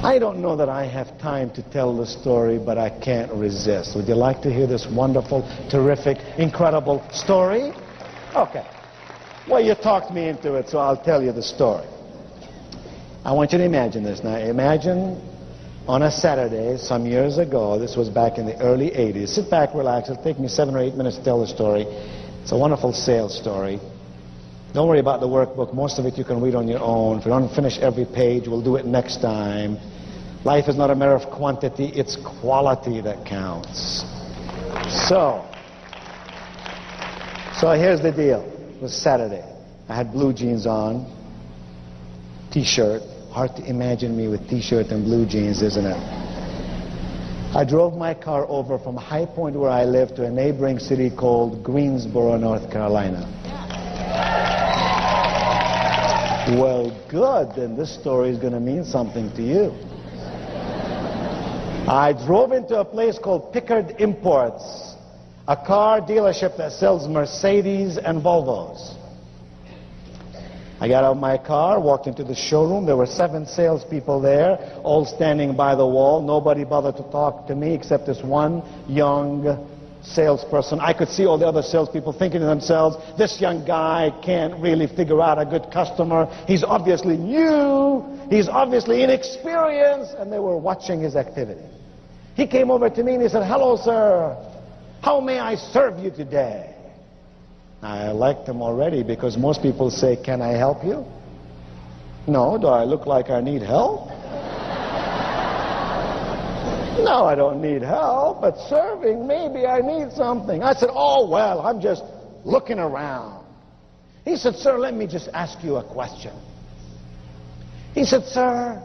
I don't know that I have time to tell the story, but I can't resist. Would you like to hear this wonderful, terrific, incredible story? Okay. Well, you talked me into it, so I'll tell you the story. I want you to imagine this now. Imagine on a Saturday some years ago, this was back in the early 80s. Sit back, relax. It'll take me 7 or 8 minutes to tell the story. It's a wonderful sales story. Don't worry about the workbook. Most of it you can read on your own. If you don't finish every page, we'll do it next time. Life is not a matter of quantity, it's quality that counts. So here's the deal. It was Saturday. I had blue jeans on, t-shirt. Hard to imagine me with t-shirt and blue jeans, isn't it? I drove my car over from High Point, where I live, to a neighboring city called Greensboro, North Carolina. Well, good, then this story is going to mean something to you. I drove into a place called Pickard Imports, a car dealership that sells Mercedes and Volvos. I got out of my car, walked into the showroom. There were 7 salespeople there, all standing by the wall. Nobody bothered to talk to me except this one young salesperson. I could see all the other salespeople thinking to themselves, this young guy can't really figure out a good customer. He's obviously new. He's obviously inexperienced. And they were watching his activity. He came over to me and he said, hello, sir. How may I serve you today? I liked him already because most people say, can I help you? No, do I look like I need help? No, I don't need help, but serving, maybe I need something. I said, oh, well, I'm just looking around. He said, sir, let me just ask you a question. He said, sir,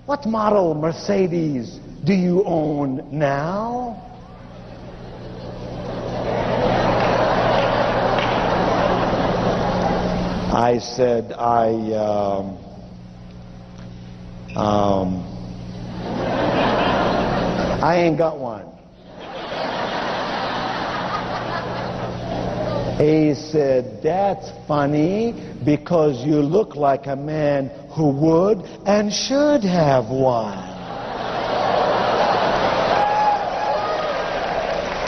what model Mercedes do you own now? I said, I ain't got one. He said, that's funny because you look like a man who would and should have one.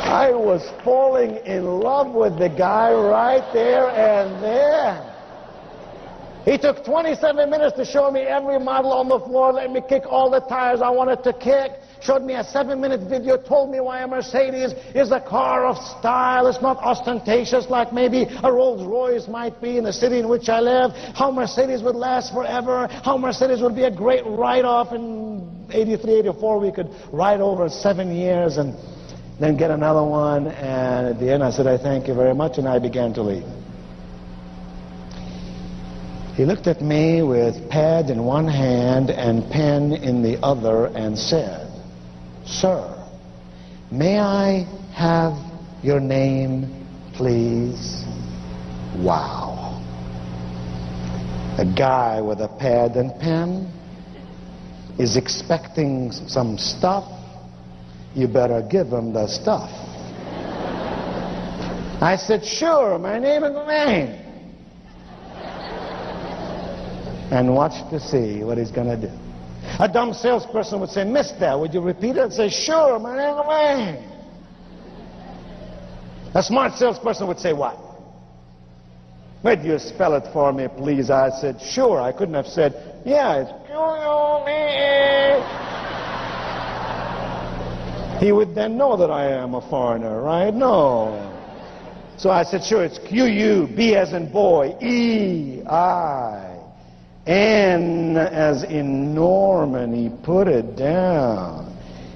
I was falling in love with the guy right there and there. He took 27 minutes to show me every model on the floor, let me kick all the tires I wanted to kick, showed me a 7-minute video, told me why a Mercedes is a car of style. It's not ostentatious like maybe a Rolls Royce might be in the city in which I live, how Mercedes would last forever, how Mercedes would be a great write-off. In 83, 84, we could ride over 7 years and then get another one. And at the end I said, I thank you very much, and I began to leave. He looked at me with pad in one hand and pen in the other and said, sir, may I have your name, please? Wow. A guy with a pad and pen is expecting some stuff. You better give him the stuff. I said, sure, my name is Wayne. And watch to see what he's going to do. A dumb salesperson would say, mister, would you repeat it? I'd say, sure, my name is Wayne. A smart salesperson would say, what? Would you spell it for me, please? I said, sure. I couldn't have said, yeah, it's Q-U-B-E. He would then know that I am a foreigner, right? No. So I said, sure, it's Q-U, B as in boy, E-I. N as in Norman. He put it down.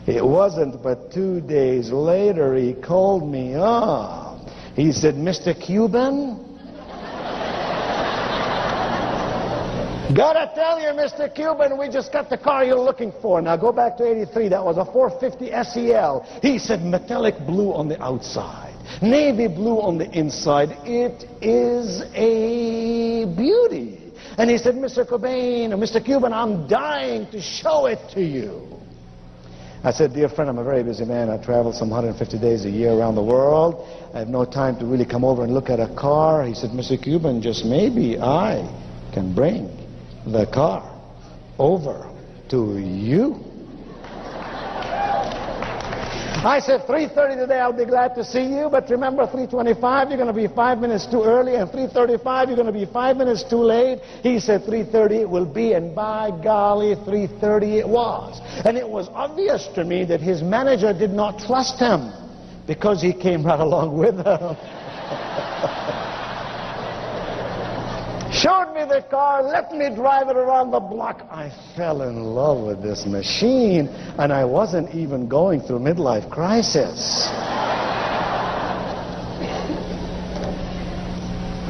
It wasn't but 2 days later he called me up. He said, Mr. Cuban? Gotta tell you, Mr. Cuban, we just got the car you're looking for. Now go back to 83. That was a 450 SEL. He said, metallic blue on the outside, navy blue on the inside. It is a beauty. And he said, Mr. Cobain, or Mr. Cuban, I'm dying to show it to you. I said, dear friend, I'm a very busy man. I travel some 150 days a year around the world. I have no time to really come over and look at a car. He said, Mr. Cuban, just maybe I can bring the car over to you. I said, 3:30 today, I'll be glad to see you, but remember 3:25, you're going to be 5 minutes too early, and 3:35, you're going to be 5 minutes too late. He said 3:30 it will be, and by golly, 3:30 it was. And it was obvious to me that his manager did not trust him, because he came right along with him. Showed me the car, let me drive it around the block. I fell in love with this machine, and I wasn't even going through midlife crisis.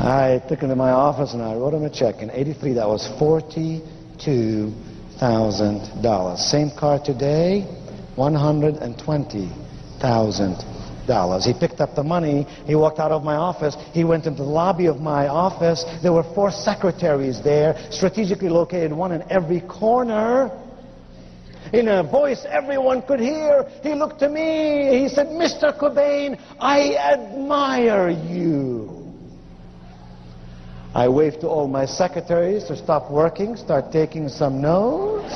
I took him to my office and I wrote him a check. In '83, that was $42,000. Same car today, $120,000. He picked up the money, he walked out of my office, he went into the lobby of my office. There were 4 secretaries there, strategically located, one in every corner. In a voice everyone could hear, he looked to me, he said, "Mr. Cobain, I admire you." I waved to all my secretaries to stop working, start taking some notes.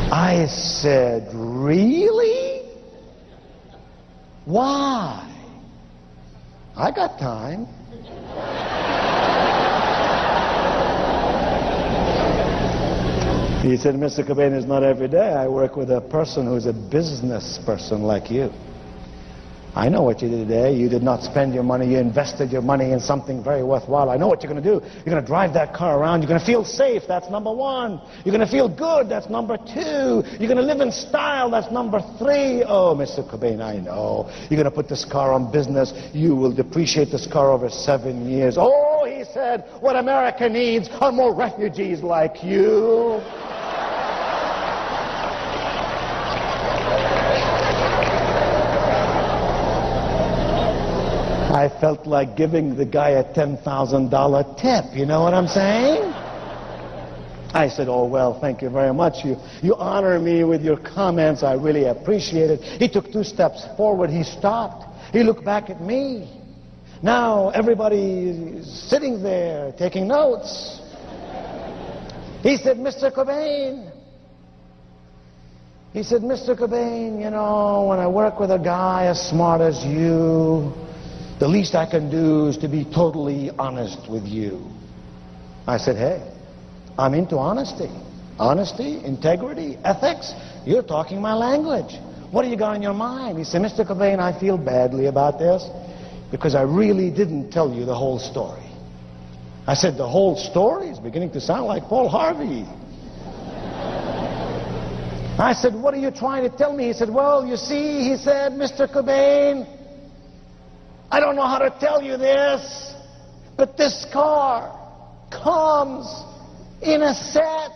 I said, "Really? Why? I got time." He said, "Mr. Cobain, it's not every day I work with a person who's a business person like you. I know what you did today. You did not spend your money. You invested your money in something very worthwhile. I know what you're going to do. You're going to drive that car around. You're going to feel safe. That's number 1. You're going to feel good. That's number 2. You're going to live in style. That's number 3. Oh, Mr. Cobain, I know. You're going to put this car on business. You will depreciate this car over 7 years. Oh," he said, "what America needs are more refugees like you." I felt like giving the guy a $10,000 tip, you know what I'm saying? I said, "Oh, well, thank you very much. You honor me with your comments. I really appreciate it." He took 2 steps forward. He stopped. He looked back at me. Now everybody's sitting there taking notes. He said, "Mr. Cobain," he said, "Mr. Cobain, you know, when I work with a guy as smart as you, the least I can do is to be totally honest with you." I said, "Hey, I'm into honesty. Honesty, integrity, ethics. You're talking my language. What do you got in your mind?" He said, "Mr. Cobain, I feel badly about this because I really didn't tell you the whole story." I said, "The whole story is beginning to sound like Paul Harvey." I said, "What are you trying to tell me?" He said, "Well, you see," he said, "Mr. Cobain, I don't know how to tell you this, but this car comes in a set."